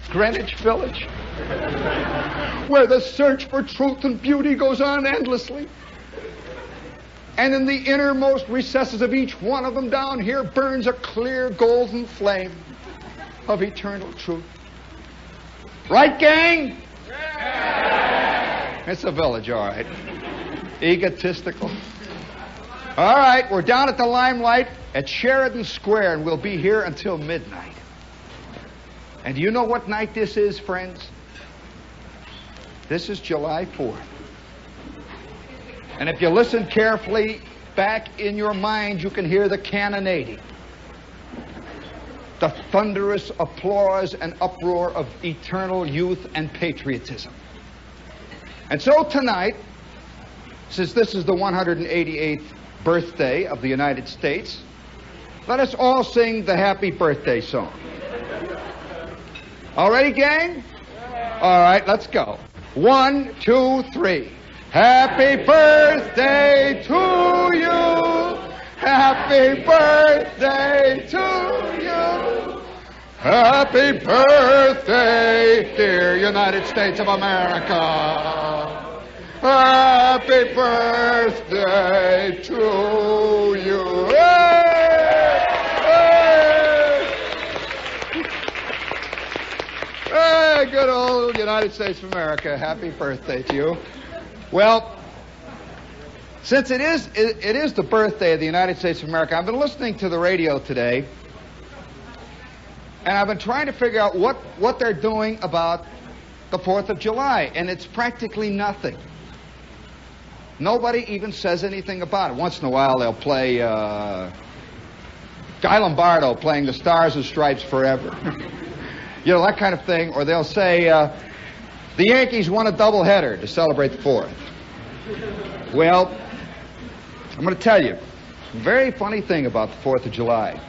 Greenwich Village, where the search for truth and beauty goes on endlessly. And in the innermost recesses of each one of them down here burns a clear golden flame of eternal truth. Right, gang? Yeah. It's a village, all right. Egotistical. All right, we're down at the Limelight at Sheridan Square, and we'll be here until midnight. And do you know what night this is, friends? This is July 4th. And if you listen carefully, back in your mind, you can hear the cannonading, the thunderous applause and uproar of eternal youth and patriotism. And so tonight, since this is the 188th birthday of the United States, let us all sing the happy birthday song. All ready, gang? All right, let's go. 1, 2, 3. Happy birthday to you. Happy birthday to you. Happy birthday, dear United States of America. Happy birthday to you. Hey! Hey! Hey, good old United States of America. Happy birthday to you. Well, since it is the birthday of the United States of America, I've been listening to the radio today, and I've been trying to figure out what they're doing about the 4th of July, and it's practically nothing. Nobody even says anything about it. Once in a while, they'll play Guy Lombardo playing the Stars and Stripes Forever. You know, that kind of thing. Or they'll say, the Yankees won a doubleheader to celebrate the 4th. Well, I'm going to tell you a very funny thing about the 4th of July.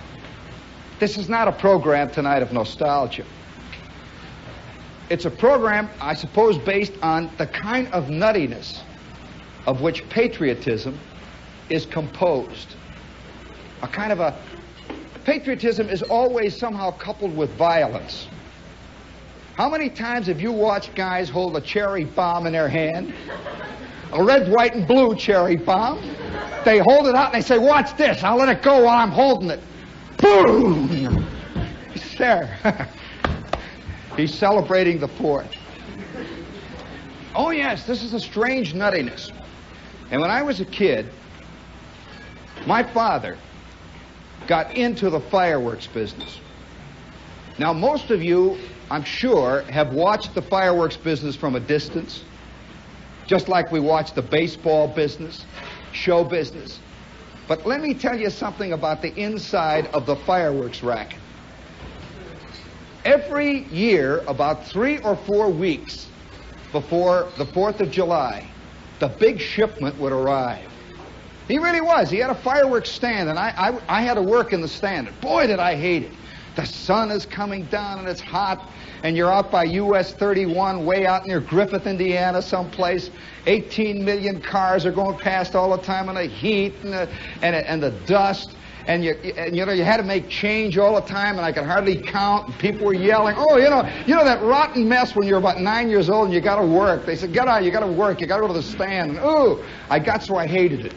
This is not a program tonight of nostalgia. It's a program, I suppose, based on the kind of nuttiness of which patriotism is composed. A kind of a... Patriotism is always somehow coupled with violence. How many times have you watched guys hold a cherry bomb in their hand? A red, white, and blue cherry bomb. They hold it out and they say, watch this, I'll let it go while I'm holding it. Boom! He's there. He's celebrating the 4th. Oh yes, this is a strange nuttiness. And when I was a kid, my father got into the fireworks business. Now, most of you, I'm sure, have watched the fireworks business from a distance, just like we watch the baseball business, show business. But let me tell you something about the inside of the fireworks racket. Every year, about 3 or 4 weeks before the 4th of July, the big shipment would arrive. He really was. He had a fireworks stand, and I had to work in the stand. Boy, did I hate it. The sun is coming down, and it's hot, and you're out by US 31, way out near Griffith, Indiana, someplace. 18 million cars are going past all the time, and the heat and the dust. And you know, you had to make change all the time, and I could hardly count, and people were yelling, oh, you know that rotten mess when you're about 9 years old and you got to work. They said, get out, you got to work, you got to go to the stand. And ooh, I got so I hated it.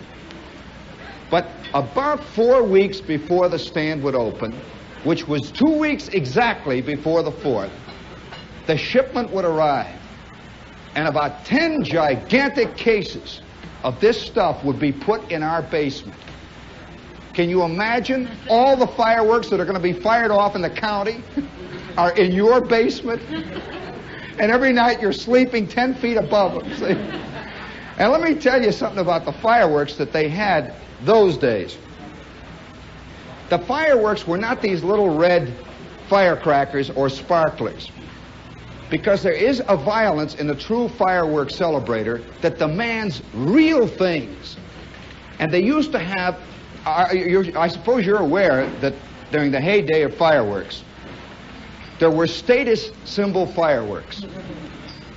But about 4 weeks before the stand would open, which was 2 weeks exactly before the 4th, the shipment would arrive. And about 10 gigantic cases of this stuff would be put in our basement. Can you imagine all the fireworks that are going to be fired off in the county are in your basement? And every night you're sleeping 10 feet above them, see? And let me tell you something about the fireworks that they had those days. The fireworks were not these little red firecrackers or sparklers, because there is a violence in the true fireworks celebrator that demands real things. And they used to have, I suppose you're aware that during the heyday of fireworks, there were status symbol fireworks.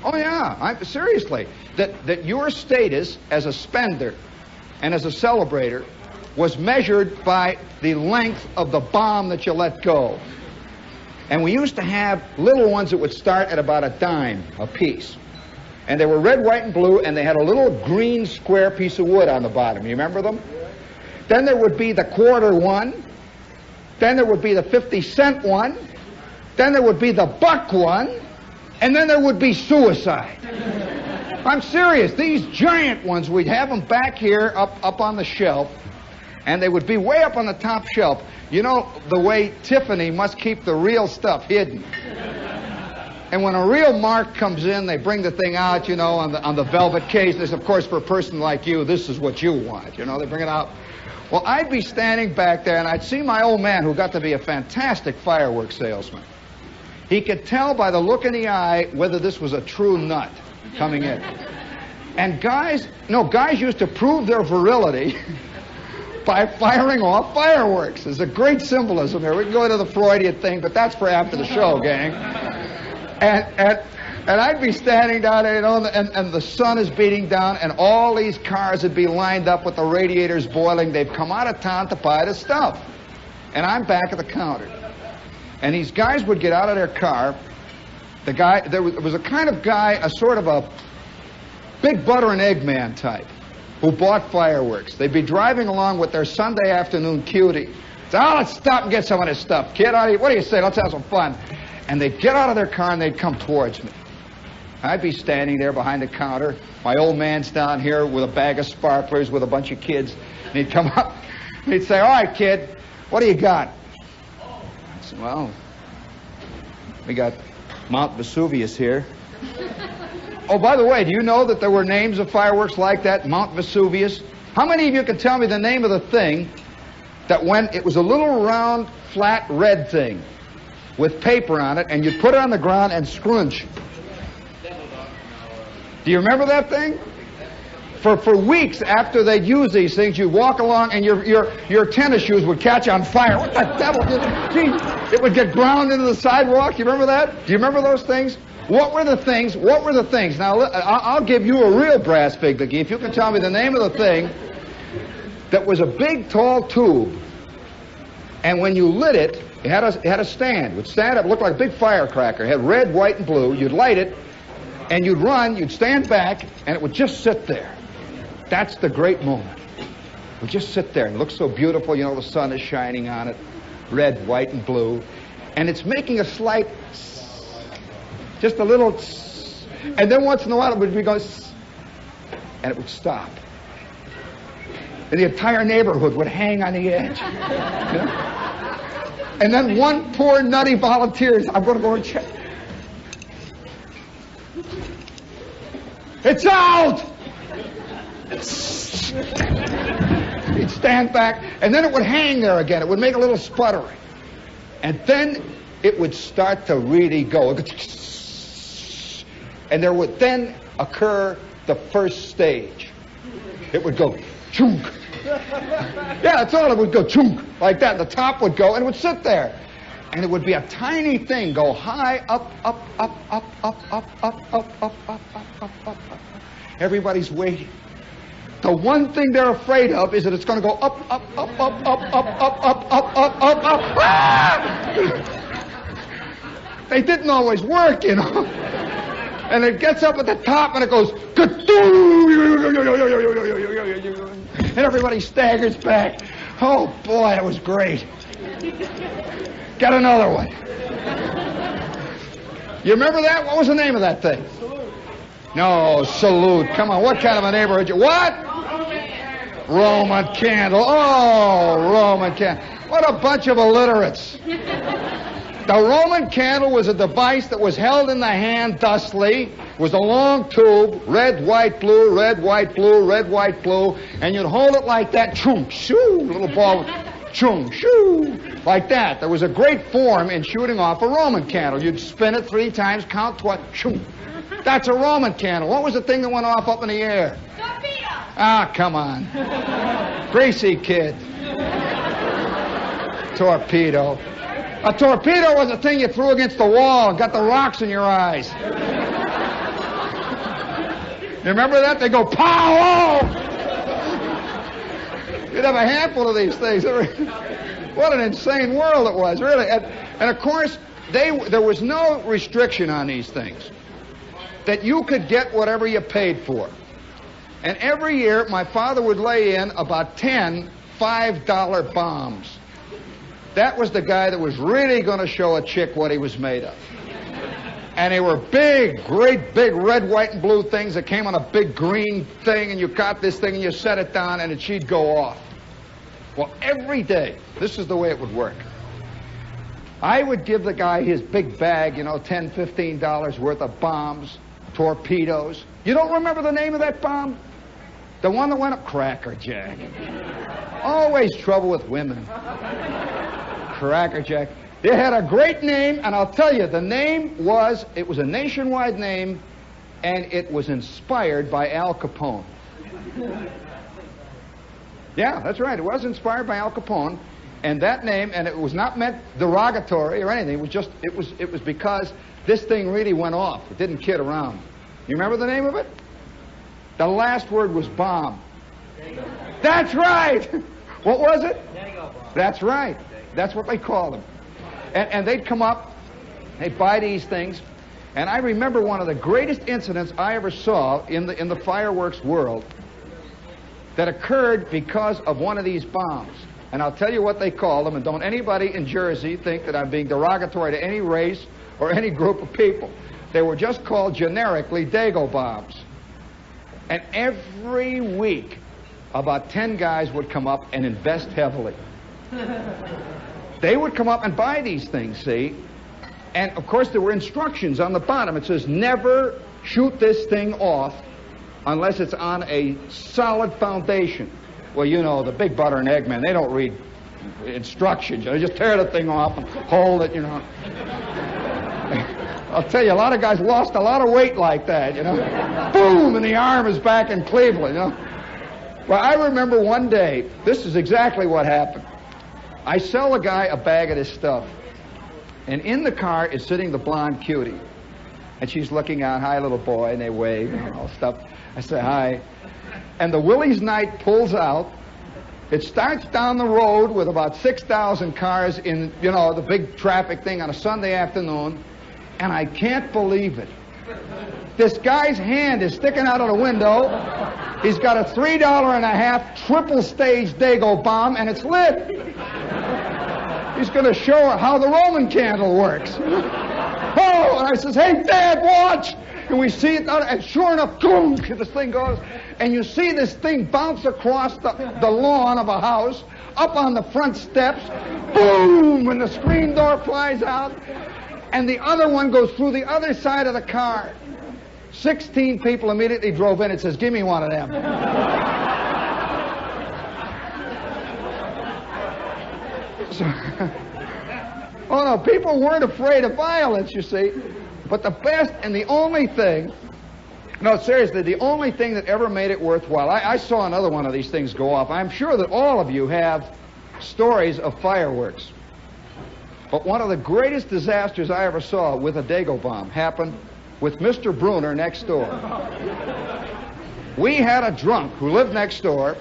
Oh yeah, seriously, that your status as a spender and as a celebrator was measured by the length of the bomb that you let go. And we used to have little ones that would start at about a dime a piece. And they were red, white, and blue, and they had a little green square piece of wood on the bottom. You remember them? Then there would be the quarter one. Then there would be the 50-cent one. Then there would be the buck one. And then there would be suicide. I'm serious. These giant ones, we'd have them back here up on the shelf, and they would be way up on the top shelf. You know the way Tiffany must keep the real stuff hidden. And when a real mark comes in, they bring the thing out, you know, on the velvet case. This, of course, for a person like you, this is what you want. You know, they bring it out. Well, I'd be standing back there, and I'd see my old man, who got to be a fantastic fireworks salesman. He could tell by the look in the eye whether this was a true nut coming in. And guys used to prove their virility by firing off fireworks. There's a great symbolism here. We can go into the Freudian thing, but that's for after the show, gang. And I'd be standing down there, you know, and the sun is beating down, and all these cars would be lined up with the radiators boiling. They've come out of town to buy the stuff. And I'm back at the counter. And these guys would get out of their car. The guy, there was a kind of guy, a sort of a big butter and egg man type, who bought fireworks. They'd be driving along with their Sunday afternoon cutie. So, oh, let's stop and get some of this stuff, kid. What do you say? Let's have some fun. And they'd get out of their car and they'd come towards me. I'd be standing there behind the counter. My old man's down here with a bag of sparklers with a bunch of kids. And he'd come up and he'd say, all right, kid, what do you got? I said, well, we got Mount Vesuvius here. Oh, by the way, do you know that there were names of fireworks like that, Mount Vesuvius? How many of you can tell me the name of the thing that it was a little round, flat, red thing with paper on it, and you'd put it on the ground and scrunch? Do you remember that thing? For weeks after they'd use these things, you'd walk along and your tennis shoes would catch on fire. What the devil? Gee, it would get ground into the sidewalk. You remember that? Do you remember those things? What were the things? What were the things? Now, I'll give you a real brass fig, Dickie, if you can tell me the name of the thing that was a big, tall tube, and when you lit it, it had a stand. It would stand up, looked like a big firecracker. It had red, white, and blue. You'd light it, and you'd run, you'd stand back, and it would just sit there. That's the great moment. It would just sit there and look so beautiful. You know, the sun is shining on it, red, white, and blue. And it's making a slight, just a little, and then once in a while it would be going, and it would stop. And the entire neighborhood would hang on the edge. You know? And then one poor nutty volunteers, I'm going to go and check. It's out! He'd stand back, and then it would hang there again. It would make a little sputtering. And then it would start to really go. And there would then occur the first stage. It would go chunk. Yeah, that's all. It would go chunk like that. And the top would go, and it would sit there. And it would be a tiny thing go high, up, up, up, up, up, up, up, up, up, up, up, up, up. Everybody's waiting. The one thing they're afraid of is that it's going to go up, up, up, up, up, up, up, up, up, up, up, up. Ah! They didn't always work, you know. And it gets up at the top and it goes, and everybody staggers back. Oh boy, that was great. Got another one. You remember that? What was the name of that thing? No, salute. Come on, what kind of a neighborhood you... What? Roman candle. Oh, Roman candle. What a bunch of illiterates. The Roman candle was a device that was held in the hand thusly. It was a long tube, red, white, blue, red, white, blue, red, white, blue, and you'd hold it like that, chung, shoo, little ball, chung, shoo, like that. There was a great form in shooting off a Roman candle. You'd spin it 3 times, count twice, chung. That's a Roman candle. What was the thing that went off up in the air? Torpedo. Ah, come on. Greasy kid. Torpedo. A torpedo was a thing you threw against the wall and got the rocks in your eyes. You remember that? They go, pow! You'd have a handful of these things. What an insane world it was, really. And of course, there was no restriction on these things, that you could get whatever you paid for. And every year, my father would lay in about 10 $5 bombs. That was the guy that was really going to show a chick what he was made of. And they were big, great big red, white, and blue things that came on a big green thing, and you got this thing and you set it down and she'd go off. Well, every day, this is the way it would work. I would give the guy his big bag, you know, $10, $15 worth of bombs, torpedoes. You don't remember the name of that bomb? The one that went up? Cracker Jack. Always trouble with women. Cracker Jack. It had a great name, and I'll tell you, the name was, it was a nationwide name, and it was inspired by Al Capone. Yeah, that's right. It was inspired by Al Capone, and that name, and it was not meant derogatory or anything. It was just, it was because this thing really went off. It didn't kid around. You remember the name of it? The last word was bomb. That's right. What was it? Dago Bomb. That's right. That's what they called them. And they'd come up, they'd buy these things, and I remember one of the greatest incidents I ever saw in the fireworks world that occurred because of one of these bombs. And I'll tell you what they call them, and don't anybody in Jersey think that I'm being derogatory to any race or any group of people. They were just called generically Dago bombs. And every week, about 10 guys would come up and invest heavily. They would come up and buy these things, see? And, of course, there were instructions on the bottom. It says, never shoot this thing off unless it's on a solid foundation. Well, you know, the big butter and egg men, they don't read instructions. They just tear the thing off and hold it, you know. I'll tell you, a lot of guys lost a lot of weight like that, you know. Boom, and the arm is back in Cleveland, you know. Well, I remember one day, this is exactly what happened. I sell a guy a bag of this stuff, and in the car is sitting the blonde cutie, and she's looking out, hi, little boy, and they wave and all stuff. I say, hi. And the Willie's Night pulls out. It starts down the road with about 6,000 cars in, you know, the big traffic thing on a Sunday afternoon, and I can't believe it. This guy's hand is sticking out of the window. He's got a $3.50 triple-stage Dago bomb, and it's lit. He's going to show her how the Roman candle works. Oh, and I says, hey, Dad, watch. And we see it, and sure enough, boom, this thing goes. And you see this thing bounce across the lawn of a house, up on the front steps, boom, and the screen door flies out. And the other one goes through the other side of the car. 16 people immediately drove in and says, give me one of them. So, oh no, people weren't afraid of violence, you see. But the best and the only thing, no, seriously, the only thing that ever made it worthwhile, I saw another one of these things go off. I'm sure that all of you have stories of fireworks. But one of the greatest disasters I ever saw with a Dago bomb happened with Mr. Bruner next door. We had a drunk who lived next door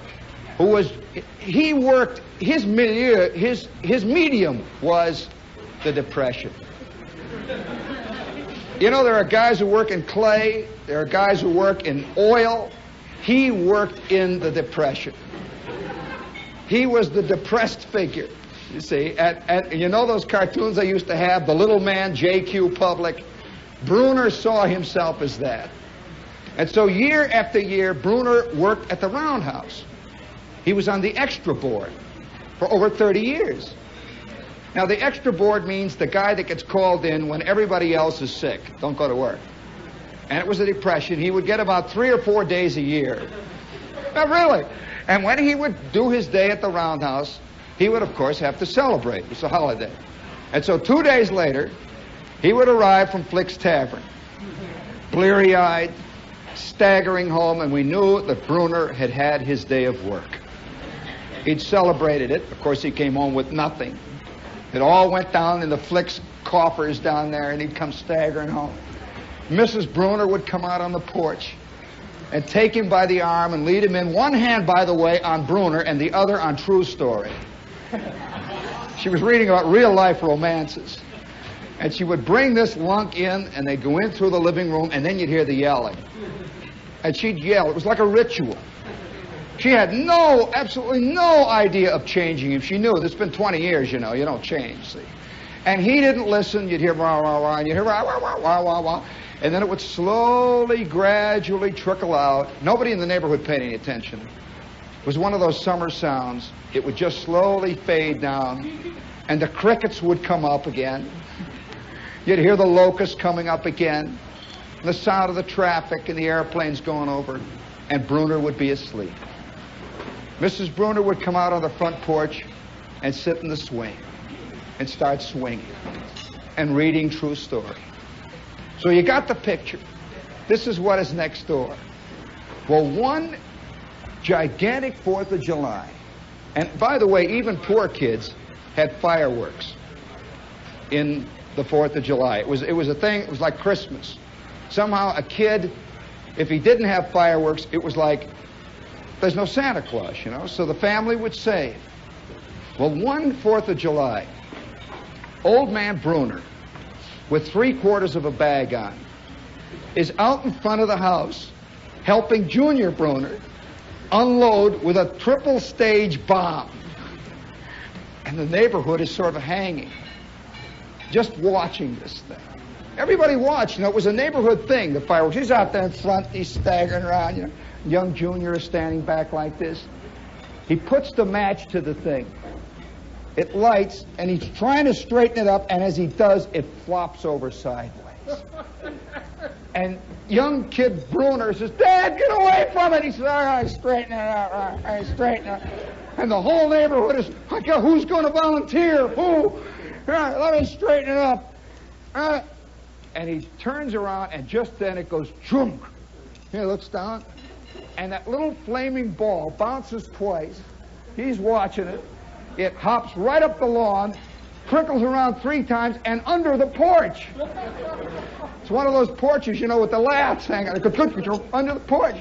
who was, he worked, his milieu, his medium was the Depression. You know, there are guys who work in clay, there are guys who work in oil. He worked in the Depression. He was the depressed figure. You see, you know those cartoons I used to have, the little man, JQ Public? Bruner saw himself as that. And so year after year, Bruner worked at the Roundhouse. He was on the extra board for over 30 years. Now, the extra board means the guy that gets called in when everybody else is sick, don't go to work. And it was a Depression. He would get about 3 or 4 days a year. Not really. And when he would do his day at the Roundhouse, he would, of course, have to celebrate. It was a holiday. And so 2 days later, he would arrive from Flick's Tavern, bleary-eyed, staggering home, and we knew that Bruner had had his day of work. He'd celebrated it. Of course, he came home with nothing. It all went down in the Flick's coffers down there, and he'd come staggering home. Mrs. Bruner would come out on the porch and take him by the arm and lead him in, one hand, by the way, on Bruner and the other on True Story. She was reading about real-life romances. And she would bring this lunk in, and they'd go in through the living room, and then you'd hear the yelling. And she'd yell. It was like a ritual. She had absolutely no idea of changing him. She knew, it's been 20 years, you know, you don't change, see. And he didn't listen. You'd hear wah, wah, wah, and you'd hear wah, wah, wah, wah, wah, wah. And then it would slowly, gradually trickle out. Nobody in the neighborhood paid any attention. It was one of those summer sounds. It would just slowly fade down, and the crickets would come up again. You'd hear the locusts coming up again, and the sound of the traffic and the airplanes going over, and Bruner would be asleep. Mrs. Bruner would come out on the front porch and sit in the swing and start swinging and reading true story. So you got the picture. This is what is next door. Well, one gigantic 4th of July, and by the way, even poor kids had fireworks in the 4th of July. It was a thing. It was like Christmas. Somehow a kid, if he didn't have fireworks, it was like there's no Santa Claus, you know. So the family would save. Well, one 4th of July, old man Bruner, with 3/4 of a bag on, is out in front of the house helping Junior Bruner unload with a triple stage bomb. And the neighborhood is sort of hanging, just watching this thing. Everybody watched, you know, it was a neighborhood thing, the fireworks. He's out there in front, he's staggering around, you know. Young Junior is standing back like this. He puts the match to the thing. It lights, and he's trying to straighten it up, and as he does, it flops over sideways. And young kid Bruner says, "Dad, get away from it!" He says, "All right, straighten it out, all right, straighten it out." And the whole neighborhood is, "Who's going to volunteer? Who? All right, let me straighten it up." And he turns around, and just then it goes, chunk. He looks down, and that little flaming ball bounces twice. He's watching it. It hops right up the lawn, trickles around 3 times, and under the porch. It's one of those porches, you know, with the laths hanging under the porch.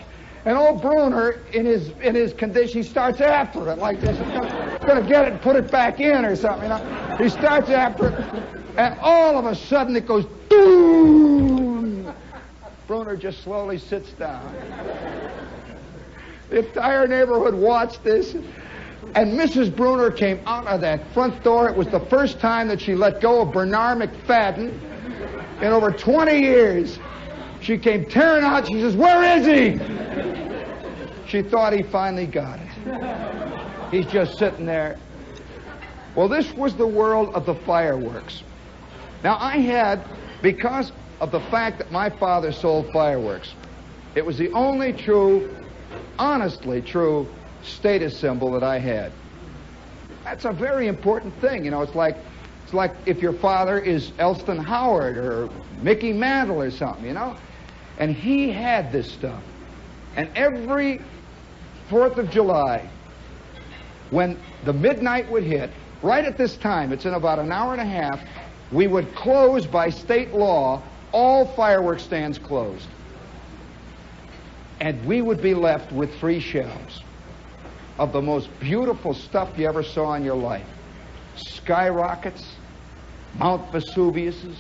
And old Bruner, in his condition, he starts after it like this. He's going to get it and put it back in or something, you know. He starts after it, and all of a sudden it goes, boom! Bruner just slowly sits down. The entire neighborhood watched this. And Mrs. Bruner came out of that front door. It was the first time that she let go of Bernard McFadden in over 20 years. She came tearing out. She says, "Where is he?" She thought he finally got it. He's just sitting there. Well, this was the world of the fireworks. Now, I had, because of the fact that my father sold fireworks, it was the only true, honestly true, status symbol that I had. That's a very important thing, you know. It's like if your father is Elston Howard or Mickey Mantle or something, you know. And he had this stuff. And every 4th of July, when the midnight would hit, right at this time, it's in about an hour and a half, we would close by state law, all fireworks stands closed. And we would be left with 3 shelves of the most beautiful stuff you ever saw in your life. Skyrockets, Mount Vesuviuses,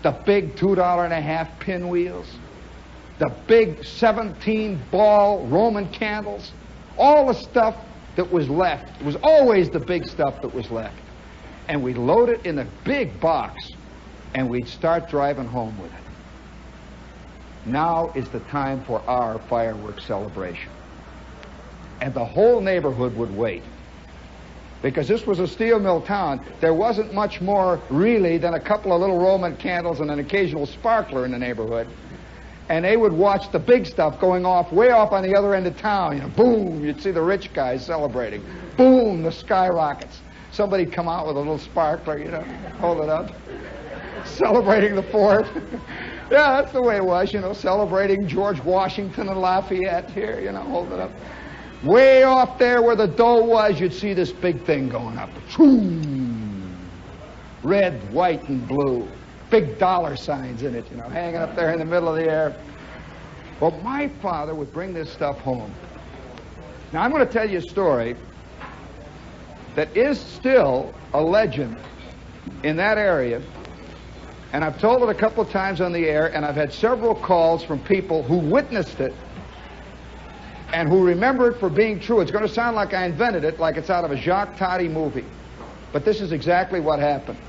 the big $2.50 pinwheels, the big 17-ball Roman candles, all the stuff that was left. It was always the big stuff that was left. And we'd load it in a big box, and we'd start driving home with it. Now is the time for our fireworks celebration. And the whole neighborhood would wait. Because this was a steel mill town, there wasn't much more really than a couple of little Roman candles and an occasional sparkler in the neighborhood. And they would watch the big stuff going off way off on the other end of town. You know, boom, you'd see the rich guys celebrating. Boom, the skyrockets. Somebody come out with a little sparkler, you know, hold it up. Celebrating the 4th. Yeah, that's the way it was, you know, celebrating George Washington and Lafayette here, you know, hold it up. Way off there where the dough was, you'd see this big thing going up. Red, white, and blue. Big dollar signs in it, you know, hanging up there in the middle of the air. Well, my father would bring this stuff home. Now, I'm going to tell you a story that is still a legend in that area. And I've told it a couple of times on the air, and I've had several calls from people who witnessed it and who remember it for being true. It's going to sound like I invented it, like it's out of a Jacques Tati movie. But this is exactly what happened.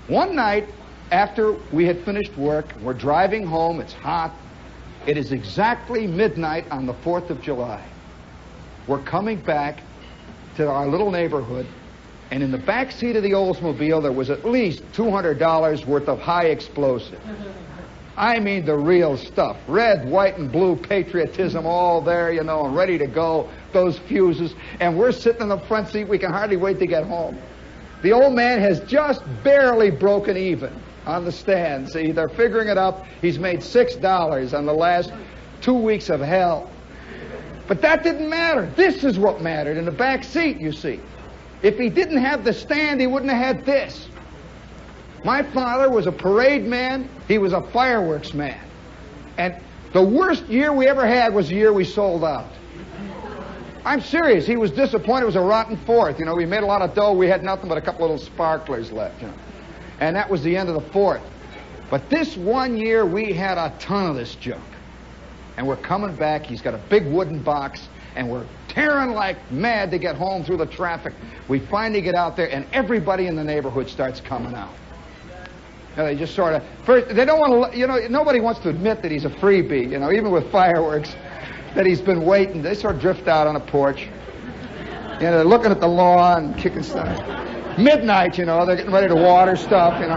One night, after we had finished work, we're driving home, it's hot. It is exactly midnight on the 4th of July. We're coming back to our little neighborhood, and in the back seat of the Oldsmobile, there was at least $200 worth of high explosive. I mean the real stuff. Red, white, and blue patriotism all there, you know, and ready to go, those fuses. And we're sitting in the front seat. We can hardly wait to get home. The old man has just barely broken even on the stand. See, they're figuring it up. He's made $6 on the last 2 weeks of hell. But that didn't matter. This is what mattered in the back seat, you see. If he didn't have the stand, he wouldn't have had this. My father was a parade man. He was a fireworks man. And the worst year we ever had was the year we sold out. I'm serious. He was disappointed. It was a rotten 4th. You know, we made a lot of dough. We had nothing but a couple of little sparklers left, you know. And that was the end of the 4th. But this one year, we had a ton of this junk. And we're coming back. He's got a big wooden box. And we're tearing like mad to get home through the traffic. We finally get out there, and everybody in the neighborhood starts coming out. You know, they just sort of, first, they don't want to, you know, nobody wants to admit that he's a freebie, you know, even with fireworks, that he's been waiting. They sort of drift out on a porch. You know, they're looking at the lawn, kicking stuff. Midnight, you know, they're getting ready to water stuff, you know.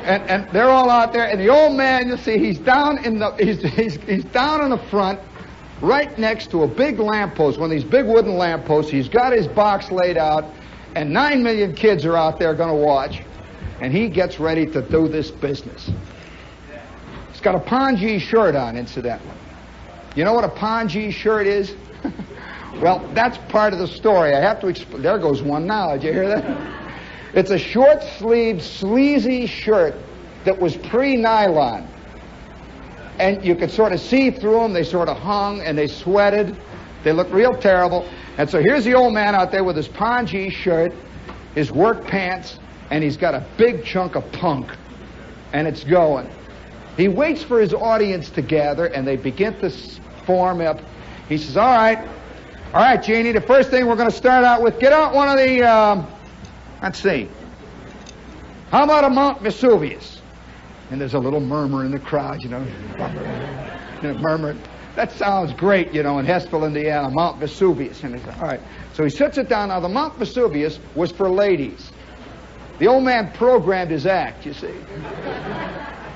And they're all out there, and the old man, you see, he's down in the, he's down in the front, right next to a big lamppost, one of these big wooden lampposts. He's got his box laid out, and 9 million kids are out there going to watch. And he gets ready to do this business. He's got a pongee shirt on, incidentally. You know what a pongee shirt is? Well, that's part of the story. I have to explain. There goes one now. Did you hear that? It's a short-sleeved, sleazy shirt that was pre-nylon. And you could sort of see through them. They sort of hung, and they sweated. They looked real terrible. And so here's the old man out there with his pongee shirt, his work pants, and he's got a big chunk of punk, and it's going. He waits for his audience to gather, and they begin to form up. He says, all right, Jeannie, the first thing we're going to start out with, get out one of the, let's see, how about a Mount Vesuvius? And there's a little murmur in the crowd, you know, murmur. That sounds great, you know, in Hestville, Indiana, Mount Vesuvius. And he says, all right. So he sits it down. Now, the Mount Vesuvius was for ladies. The old man programmed his act, you see.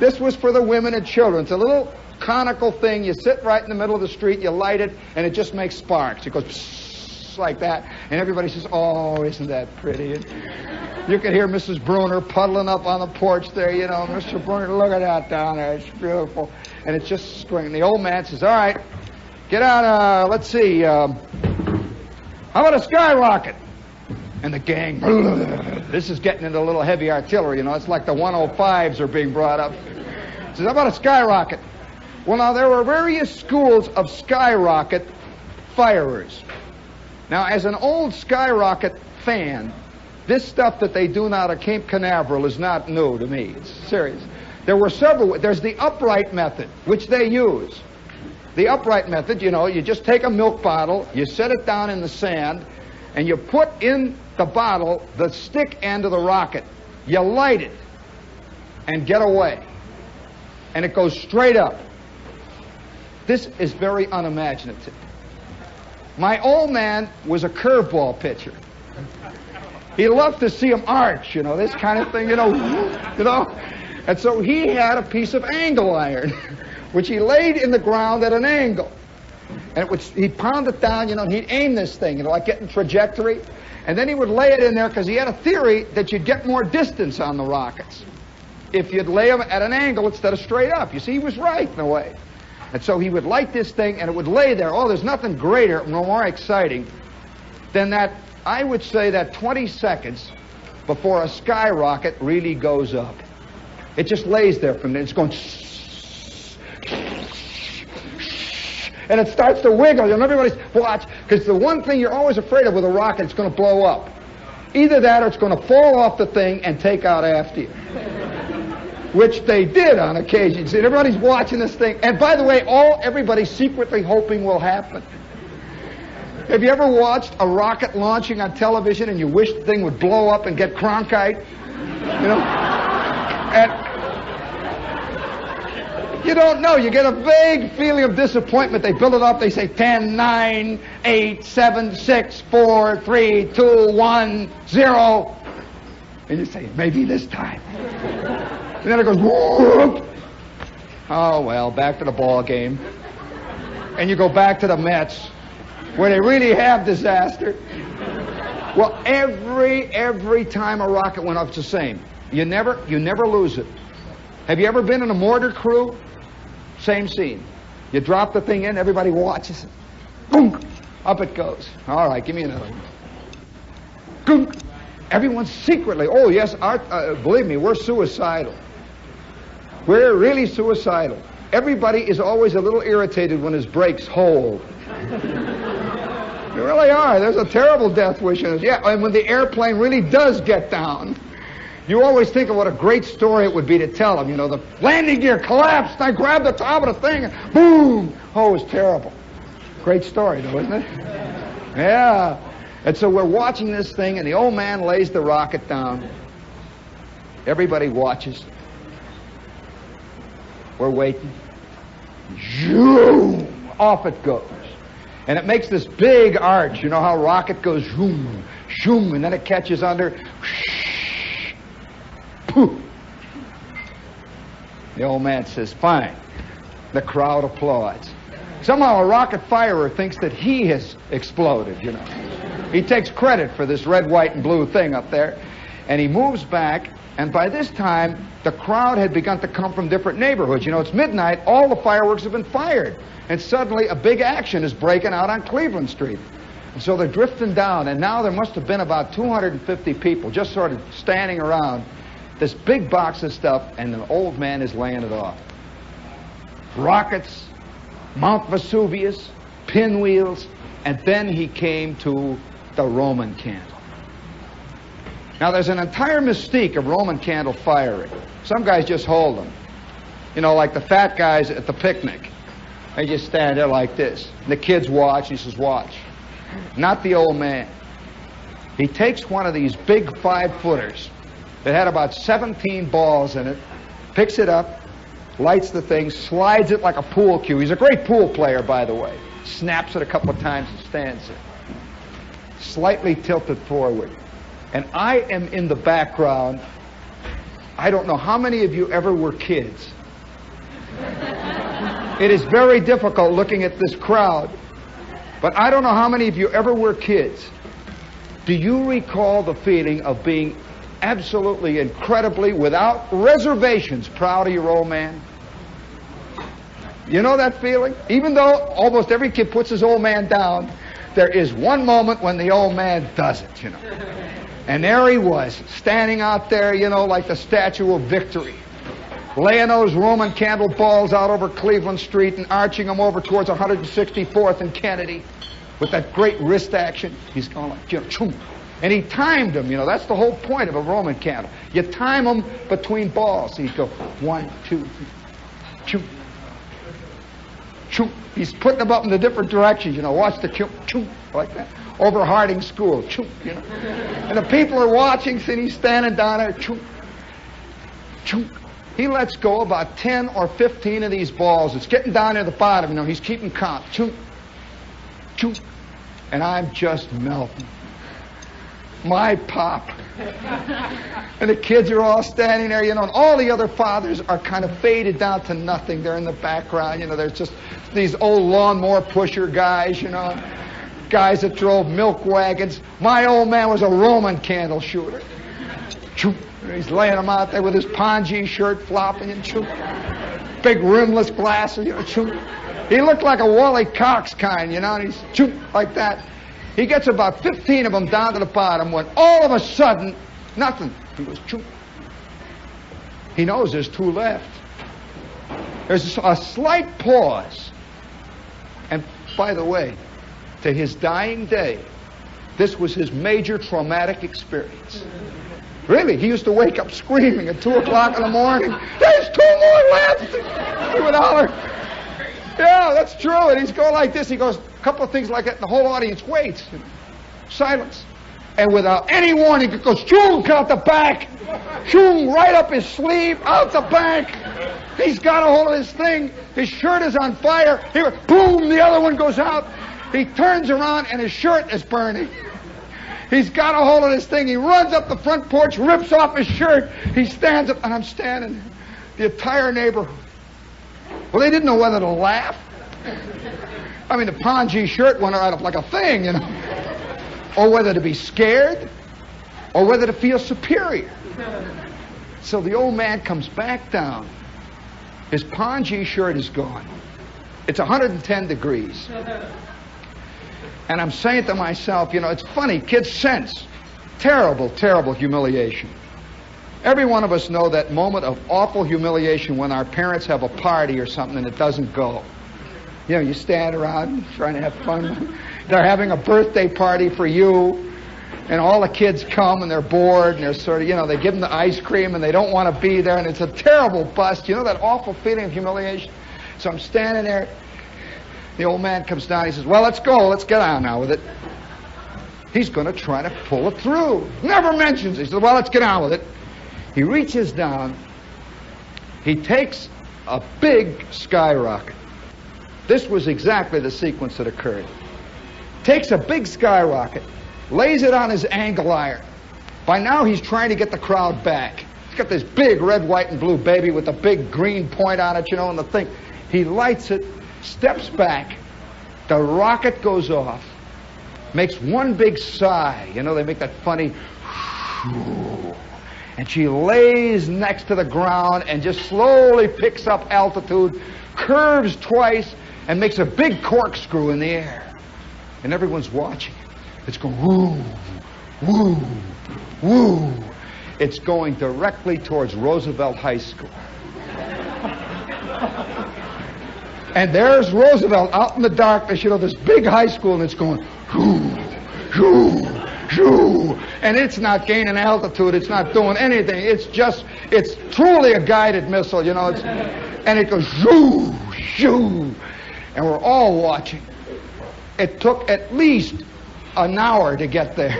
This was for the women and children. It's a little conical thing. You sit right in the middle of the street, you light it, and it just makes sparks. It goes psss, like that, and everybody says, oh, isn't that pretty? And you can hear Mrs. Bruner puddling up on the porch there, you know. Mr. Bruner, look at that down there. It's beautiful. And it's just spring. The old man says, all right, get out, let's see, how about a skyrocket? And the gang, this is getting into a little heavy artillery, you know. It's like the 105s are being brought up. He says, how about a skyrocket? Well, now, there were various schools of skyrocket firers. Now, as an old skyrocket fan, this stuff that they do now at Cape Canaveral is not new to me. It's serious. There were several. There's the upright method, which they use. The upright method, you know, you just take a milk bottle, you set it down in the sand, and you put in the bottle the stick end of the rocket. You light it and get away. And it goes straight up. This is very unimaginative. My old man was a curveball pitcher. He loved to see him arch, you know, this kind of thing, you know. And so he had a piece of angle iron, which he laid in the ground at an angle. And he'd pound it down, you know, and he'd aim this thing, you know, like getting trajectory. And then he would lay it in there because he had a theory that you'd get more distance on the rockets if you'd lay them at an angle instead of straight up. You see, he was right in a way. And so he would light this thing, and it would lay there. Oh, there's nothing greater, no more exciting than that, I would say, that 20 seconds before a skyrocket really goes up. It just lays there from there. It's going... and it starts to wiggle, and everybody's, watch, because the one thing you're always afraid of with a rocket, it's going to blow up. Either that or it's going to fall off the thing and take out after you. which they did on occasion. See, everybody's watching this thing. And by the way, everybody's secretly hoping will happen. Have you ever watched a rocket launching on television and you wish the thing would blow up and get Cronkite? You know? And you don't know. You get a vague feeling of disappointment. They build it up. They say 10, 9, 8, 7, 6, 4, 3, 2, 1, 0. And you say, maybe this time. And then it goes, whoop. Oh, well, back to the ball game. And you go back to the Mets, where they really have disaster. Well, every time a rocket went up, it's the same. You never lose it. Have you ever been in a mortar crew? Same scene. You drop the thing in, everybody watches it. Gunk! Up it goes. All right, give me another one. Gunk! Everyone's secretly, oh yes, believe me, we're suicidal. We're really suicidal. Everybody is always a little irritated when his brakes hold. They really are. There's a terrible death wish in it. Yeah, and when the airplane really does get down, you always think of what a great story it would be to tell them. You know, the landing gear collapsed, I grabbed the top of the thing, and boom! Oh, it was terrible. Great story, though, isn't it? Yeah. And so we're watching this thing, and the old man lays the rocket down. Everybody watches. We're waiting. Zoom! Off it goes. And it makes this big arch. You know how a rocket goes zoom, zoom, and then it catches under. Poof. The old man says, fine. The crowd applauds. Somehow a rocket firer thinks that he has exploded, you know. He takes credit for this red, white, and blue thing up there. And he moves back, and by this time, the crowd had begun to come from different neighborhoods. You know, it's midnight, all the fireworks have been fired. And suddenly a big action is breaking out on Cleveland Street. And so they're drifting down, and now there must have been about 250 people just sort of standing around this big box of stuff, and the old man is laying it off. Rockets, Mount Vesuvius, pinwheels, and then he came to the Roman candle. Now, there's an entire mystique of Roman candle firing. Some guys just hold them. You know, like the fat guys at the picnic. They just stand there like this. And the kids watch. He says, watch. Not the old man. He takes one of these big 5-footers that had about 17 balls in it, picks it up, lights the thing, slides it like a pool cue. He's a great pool player, by the way. Snaps it a couple of times and stands it. Slightly tilted forward. And I am in the background. I don't know how many of you ever were kids. It is very difficult looking at this crowd. But I don't know how many of you ever were kids. Do you recall the feeling of being absolutely, incredibly, without reservations, proud of your old man? You know that feeling? Even though almost every kid puts his old man down, there is one moment when the old man does it, you know. And there he was, standing out there, you know, like the Statue of Victory, laying those Roman candle balls out over Cleveland Street and arching them over towards 164th and Kennedy with that great wrist action. He's going like, you know, choom. And he timed them, you know. That's the whole point of a Roman candle. You time them between balls. So he'd go 1, 2, 3, choom, choom. He's putting them up in the different directions, you know. Watch the choom, choom, like that. Over Harding School, choom, you know. And the people are watching, and he's standing down there, choom, choom. He lets go about 10 or 15 of these balls. It's getting down near the bottom, you know. He's keeping count, choom, choom. And I'm just melting. My pop. And the kids are all standing there, you know, and all the other fathers are kind of faded down to nothing. They're in the background, you know. There's just these old lawnmower pusher guys, you know, guys that drove milk wagons. My old man was a Roman candle shooter. He's laying them out there with his pongee shirt flopping and big rimless glasses, you know. He looked like a Wally Cox kind, you know, and he's like that. He gets about 15 of them down to the bottom when all of a sudden, nothing. He goes, choop. He knows there's 2 left. There's a slight pause. And by the way, to his dying day, this was his major traumatic experience. Really, he used to wake up screaming at 2 o'clock in the morning, "There's 2 more left!" He would holler. Yeah, that's true. And he's going like this. He goes a couple of things like that, and the whole audience waits. Silence. And without any warning, it goes shoom out the back. Shoom right up his sleeve, out the back. He's got a hold of this thing. His shirt is on fire. Here, boom, the other one goes out. He turns around, and his shirt is burning. He's got a hold of this thing. He runs up the front porch, rips off his shirt. He stands up, and I'm standing there. The entire neighborhood. Well, they didn't know whether to laugh. I mean, the pongee shirt went right up like a thing, you know. Or whether to be scared, or whether to feel superior. So the old man comes back down. His pongee shirt is gone. It's 110 degrees. And I'm saying to myself, you know, it's funny, kids sense terrible, terrible humiliation. Every one of us know that moment of awful humiliation when our parents have a party or something and it doesn't go. You know, you stand around trying to have fun. They're having a birthday party for you, and all the kids come and they're bored and they're sort of, you know, they give them the ice cream and they don't want to be there, and it's a terrible bust. You know that awful feeling of humiliation? So I'm standing there. The old man comes down. He says, "Well, let's go. Let's get on now with it." He's going to try to pull it through. Never mentions it. He says, "Well, let's get on with it." He reaches down. He takes a big skyrocket. This was exactly the sequence that occurred. Takes a big skyrocket, lays it on his angle iron. By now he's trying to get the crowd back. He's got this big red, white, and blue baby with a big green point on it, you know, and the thing. He lights it, steps back, the rocket goes off, makes one big sigh. You know, they make that funny, and she lays next to the ground and just slowly picks up altitude, curves twice, and makes a big corkscrew in the air. And everyone's watching it. It's going woo, woo, woo. It's going directly towards Roosevelt High School. And there's Roosevelt out in the darkness, you know, this big high school, and it's going whoo, whoo, whoo. And it's not gaining altitude. It's not doing anything. It's truly a guided missile, you know. And it goes shoo, shoo. And we're all watching. It took at least an hour to get there.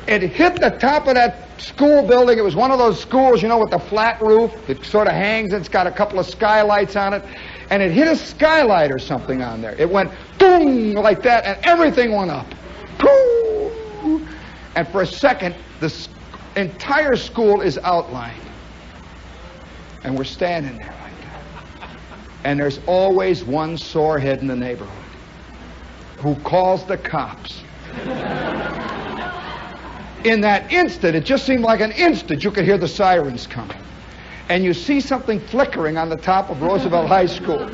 It hit the top of that school building. It was one of those schools, you know, with the flat roof. It sort of hangs. It's got a couple of skylights on it. And it hit a skylight or something on there. It went boom like that, and everything went up. Boom. And for a second, the entire school is outlined. And we're standing there like that. And there's always one sorehead in the neighborhood who calls the cops. In that instant, it just seemed like an instant, you could hear the sirens coming. And you see something flickering on the top of Roosevelt High School.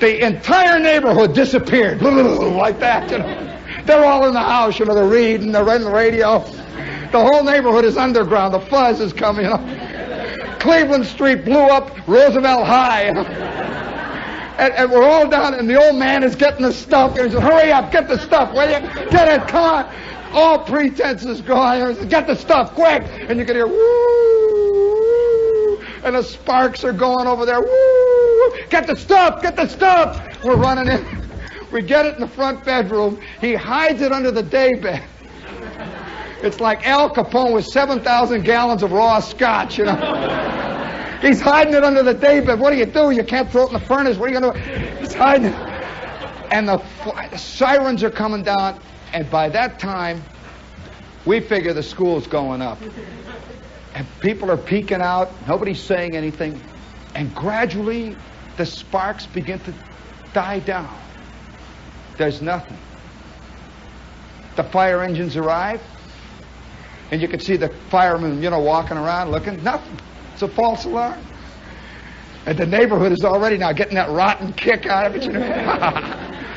The entire neighborhood disappeared, like that, you know. They're all in the house, you know, they're reading, they're reading the radio. The whole neighborhood is underground, the fuzz is coming, you know. Cleveland Street blew up Roosevelt High, you know. And we're all down, and the old man is getting the stuff. And he says, "Hurry up, get the stuff, will you? Get it, come on." All pretense is gone. He says, "Get the stuff, quick!" And you can hear, woo, and the sparks are going over there, woo, get the stuff, get the stuff. We're running in. We get it in the front bedroom. He hides it under the daybed. It's like Al Capone with 7,000 gallons of raw scotch, you know. He's hiding it under the daybed. What do? You can't throw it in the furnace. What are you going to do? He's hiding it. And the sirens are coming down. And by that time, we figure the school's going up. And people are peeking out. Nobody's saying anything. And gradually, the sparks begin to die down. There's nothing. The fire engines arrive. And you can see the firemen, you know, walking around looking. Nothing. It's a false alarm. And the neighborhood is already now getting that rotten kick out of it. You know?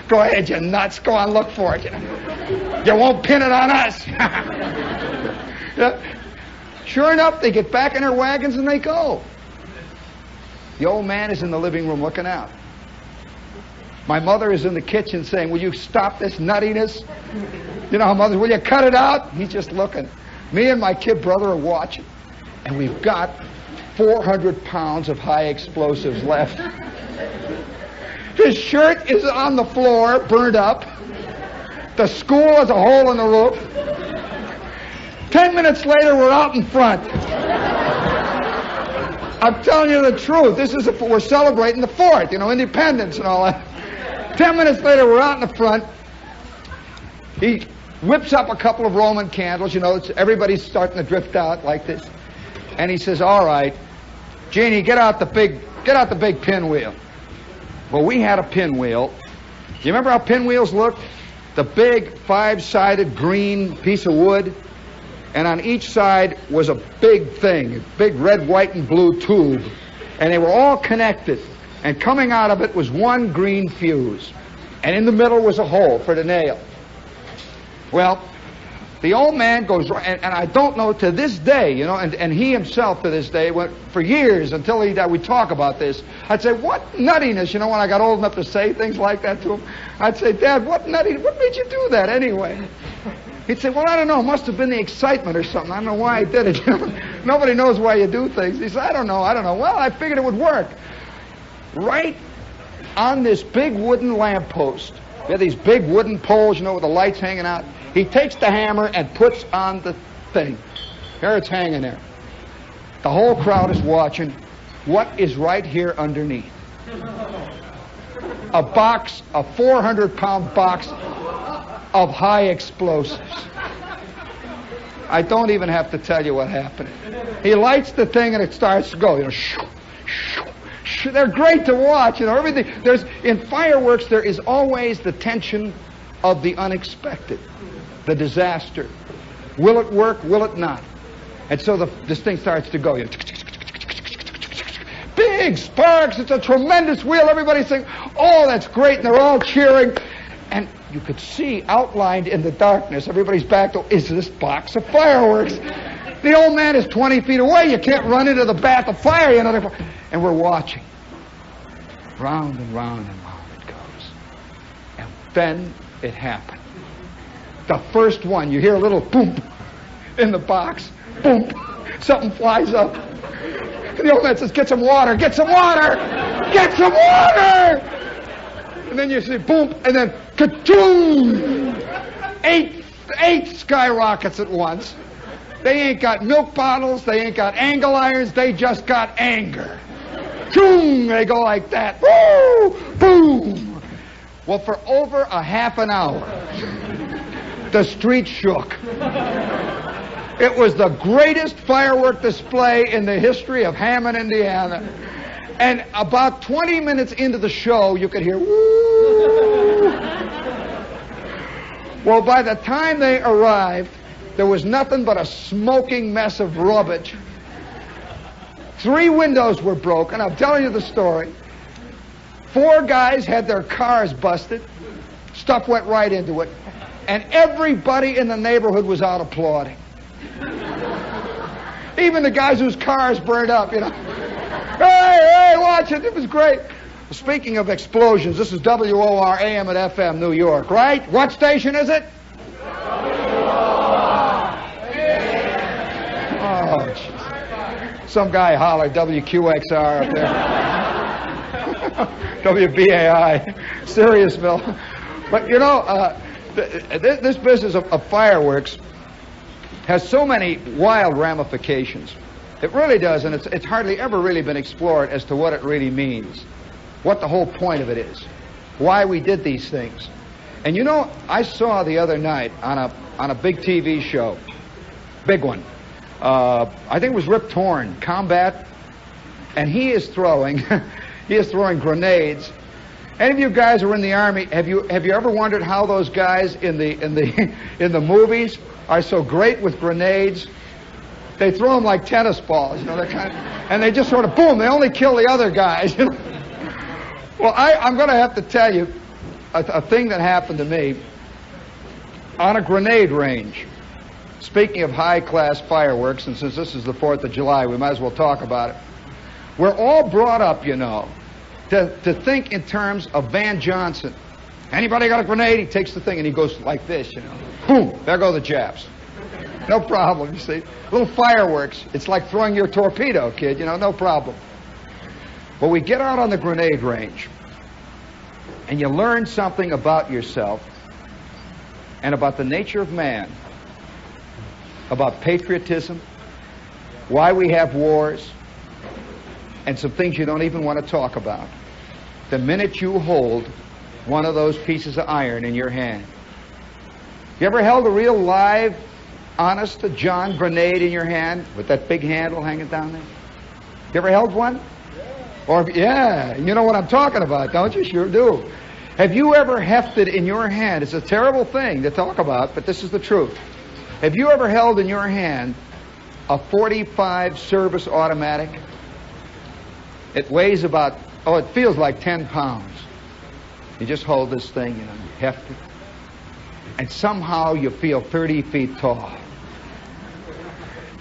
Go ahead, you nuts. Go on, look for it. You know? You won't pin it on us. Yeah. Sure enough, they get back in their wagons and they go. The old man is in the living room looking out. My mother is in the kitchen saying, "Will you stop this nuttiness?" You know how mothers, "Will you cut it out?" He's just looking. Me and my kid brother are watching, and we've got 400 pounds of high explosives left. His shirt is on the floor, burned up. The school has a hole in the roof. 10 minutes later, we're out in front. I'm telling you the truth. We're celebrating the 4th, independence and all that. 10 minutes later, we're out in the front. He whips up a couple of Roman candles. Everybody's starting to drift out like this. And he says, all right, Jeannie, get out the big pinwheel. Well, we had a pinwheel. You remember how pinwheels look? The big 5-sided green piece of wood. And on each side was a big thing, a big red, white, and blue tube. And they were all connected. And coming out of it was one green fuse. And in the middle was a hole for the nail. Well, the old man goes, and I don't know to this day, and he himself to this day, went for years until he died, we talk about this. I'd say, what nuttiness, when I got old enough to say things like that to him. I'd say, Dad, what made you do that anyway? He'd say, well, I don't know, it must have been the excitement or something. I don't know why I did it. Nobody knows why you do things. He said, I don't know. Well, I figured it would work. Right on this big wooden lamppost, we have these big wooden poles, with the lights hanging out. He takes the hammer and puts on the thing. Here it's hanging there. The whole crowd is watching. What is right here underneath? A 400-pound box of high explosives. I don't even have to tell you what happened. He lights the thing and it starts to go. They're great to watch. Everything. In fireworks, there is always the tension of the unexpected. The disaster. Will it work? Will it not? And so this thing starts to go. Big sparks. It's a tremendous wheel. Everybody's saying, oh, that's great. And they're all cheering. And you could see outlined in the darkness, everybody's back to, is this box of fireworks? The old man is 20 feet away. You can't run into the bath of fire. And we're watching. Round and round and round it goes. And then it happened. The first one, you hear a little boom in the box. Boom. Something flies up. And the old man says, get some water, get some water, get some water! And then you see boom, and then ka-choom! Eight skyrockets at once. They ain't got milk bottles, they ain't got angle irons, they just got anger. Choom! They go like that. Woo! Boom! Well, for over a half an hour, the street shook. It was the greatest firework display in the history of Hammond, Indiana. And about 20 minutes into the show, you could hear, woo! Well, by the time they arrived, there was nothing but a smoking mess of rubbish. 3 windows were broken. I'm telling you the story. 4 guys had their cars busted. Stuff went right into it. And everybody in the neighborhood was out applauding. Even the guys whose cars burned up, Hey, watch it. It was great. Speaking of explosions, this is WOR AM at FM, New York, right? What station is it? Oh, geez. Some guy hollered WQXR up there. WBAI, Seriousville. But, this business of fireworks has so many wild ramifications. It really does, and it's hardly ever really been explored as to what it really means, what the whole point of it is, why we did these things. And I saw the other night on a big TV show, big one, I think it was Rip Torn, Combat, and he is throwing grenades. Any of you guys who are in the Army, have you ever wondered how those guys in the movies are so great with grenades? They throw them like tennis balls, and they just sort of boom. They only kill the other guys. Well, I'm going to have to tell you a thing that happened to me on a grenade range. Speaking of high-class fireworks, and since this is the 4th of July, we might as well talk about it. We're all brought up, to think in terms of Van Johnson. Anybody got a grenade? He takes the thing and he goes like this, Boom, there go the Japs. No problem, you see. Little fireworks. It's like throwing your torpedo, kid, you know, no problem. But we get out on the grenade range, and you learn something about yourself and about the nature of man, about patriotism, why we have wars, and some things you don't even want to talk about. The minute you hold one of those pieces of iron in your hand. You ever held a real live, honest to John grenade in your hand with that big handle hanging down there? You ever held one? Or, yeah, you know what I'm talking about, don't you? Sure do. Have you ever hefted in your hand, it's a terrible thing to talk about, but this is the truth. Have you ever held in your hand a .45 service automatic? It weighs about, oh, it feels like 10 pounds. You just hold this thing, you know, you heft it, and somehow you feel 30 feet tall.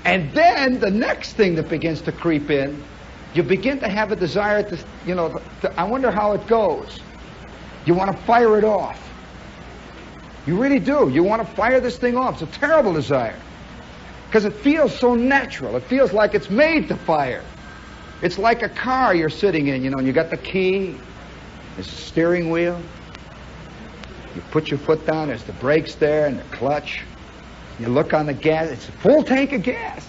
And then the next thing that begins to creep in, you begin to have a desire to, you know, I wonder how it goes. You want to fire it off. You really do. You want to fire this thing off. It's a terrible desire. Because it feels so natural. It feels like it's made to fire. It's like a car you're sitting in, you know, and you got the key, there's a steering wheel. You put your foot down, there's the brakes there and the clutch. You look on the gas, it's a full tank of gas.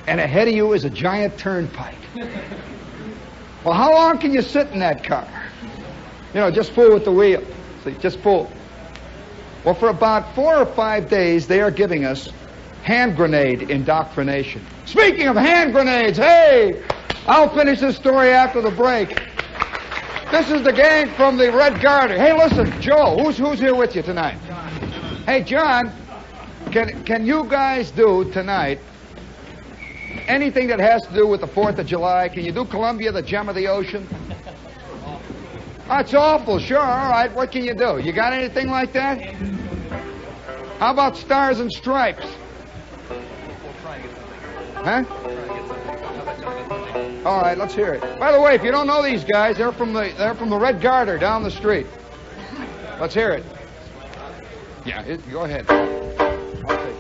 And ahead of you is a giant turnpike. Well, how long can you sit in that car? You know, just fool with the wheel. See, just fool. Well, for about 4 or 5 days, they are giving us hand grenade indoctrination. Speaking of hand grenades, hey, I'll finish this story after the break. This is the gang from the Red Garter. Hey, listen, Joe, who's here with you tonight? John. Hey, John, can you guys do tonight anything that has to do with the 4th of July? Can you do Columbia, the gem of the ocean? Oh, it's awful, sure, all right. What can you do? You got anything like that? How about Stars and Stripes? Huh? All right, let's hear it. By the way, if you don't know these guys, they're from the Red Garter down the street. Let's hear it. Yeah, go ahead. I'll take it.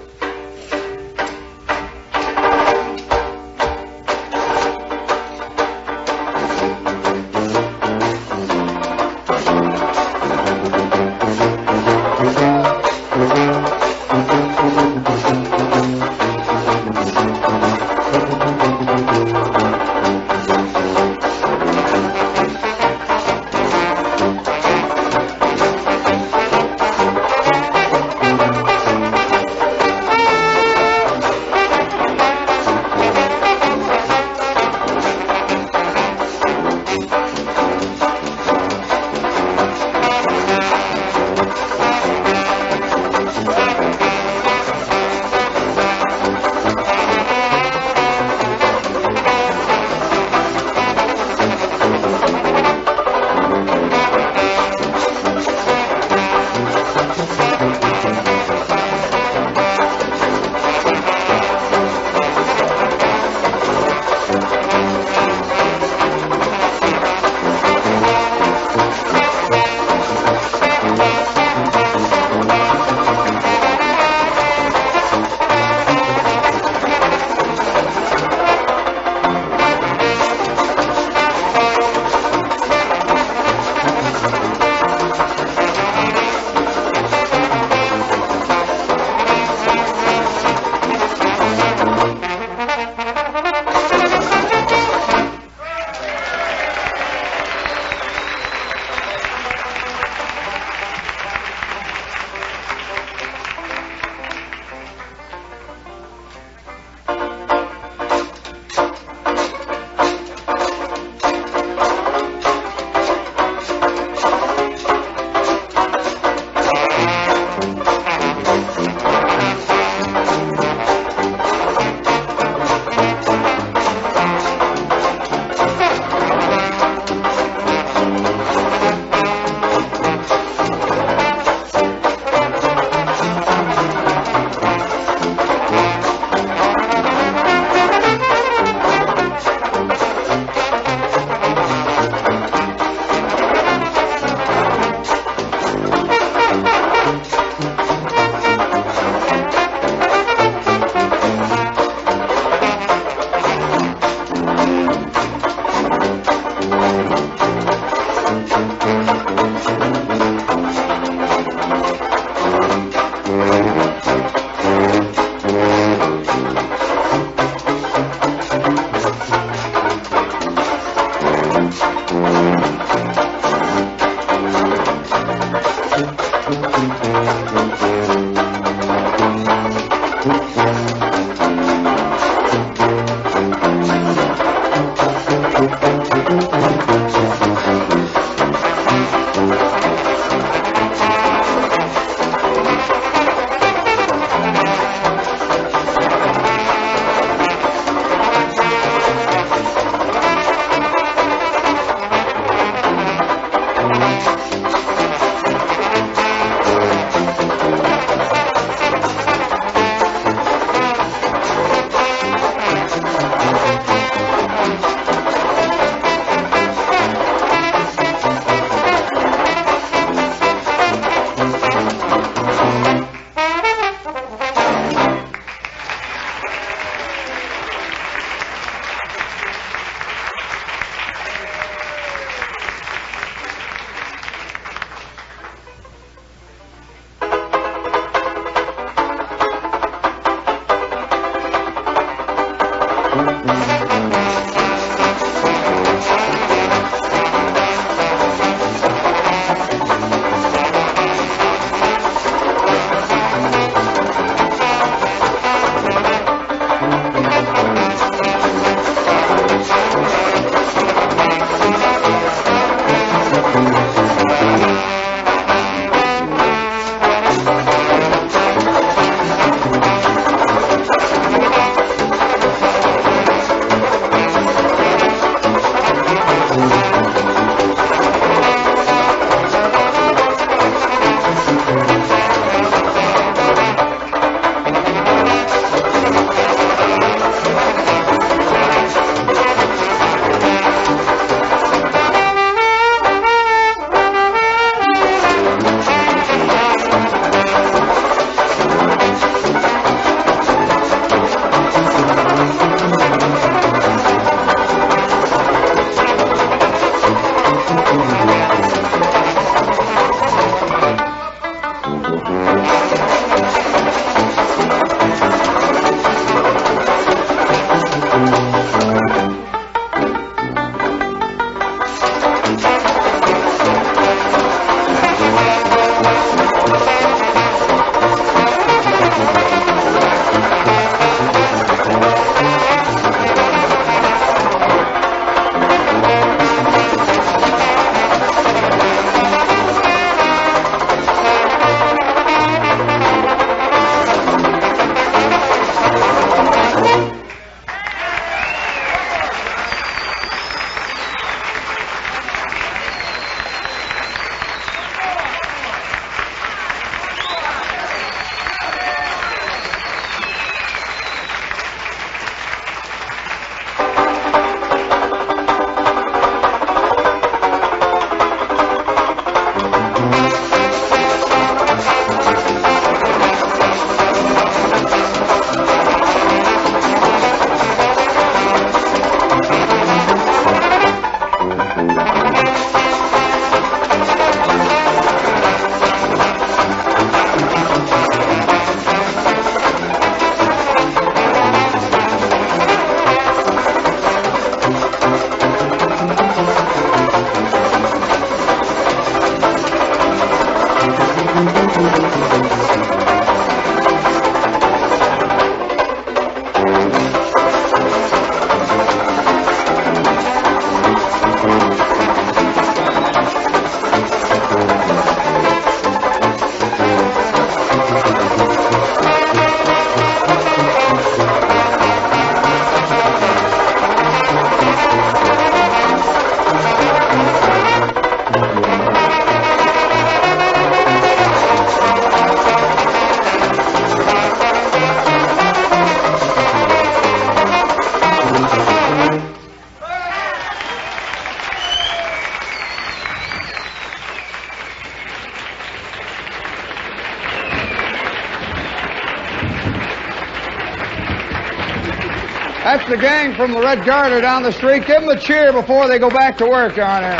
That's the gang from the Red Garter down the street. Give them a cheer before they go back to work on there.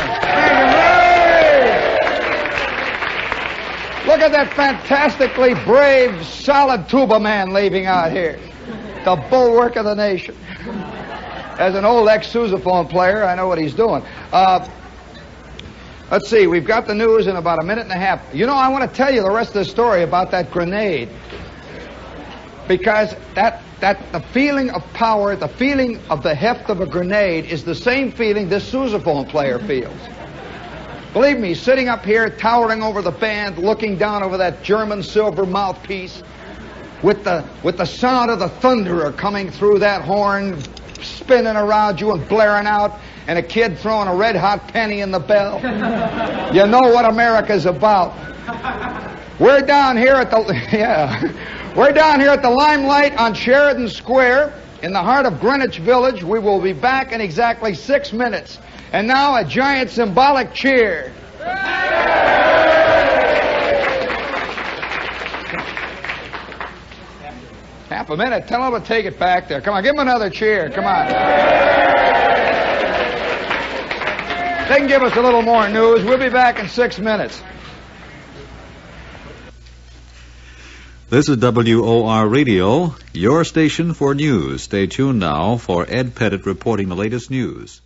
Look at that fantastically brave, solid tuba man leaving out here. The bulwark of the nation. As an old ex-sousaphone player, I know what he's doing. Let's see, we've got the news in about a minute and a half. You know, I want to tell you the rest of the story about that grenade. Because the feeling of power, the feeling of the heft of a grenade is the same feeling this sousaphone player feels. Believe me, sitting up here, towering over the band, looking down over that German silver mouthpiece, with the sound of the thunderer coming through that horn, spinning around you and blaring out, and a kid throwing a red-hot penny in the bell. You know what America's about. We're down here at we're down here at the Limelight on Sheridan Square in the heart of Greenwich Village. We will be back in exactly 6 minutes. And now a giant symbolic cheer. Half a minute. Tell them to take it back there. Come on, give them another cheer. Come on. They can give us a little more news. We'll be back in 6 minutes. This is WOR Radio, your station for news. Stay tuned now for Ed Pettit reporting the latest news.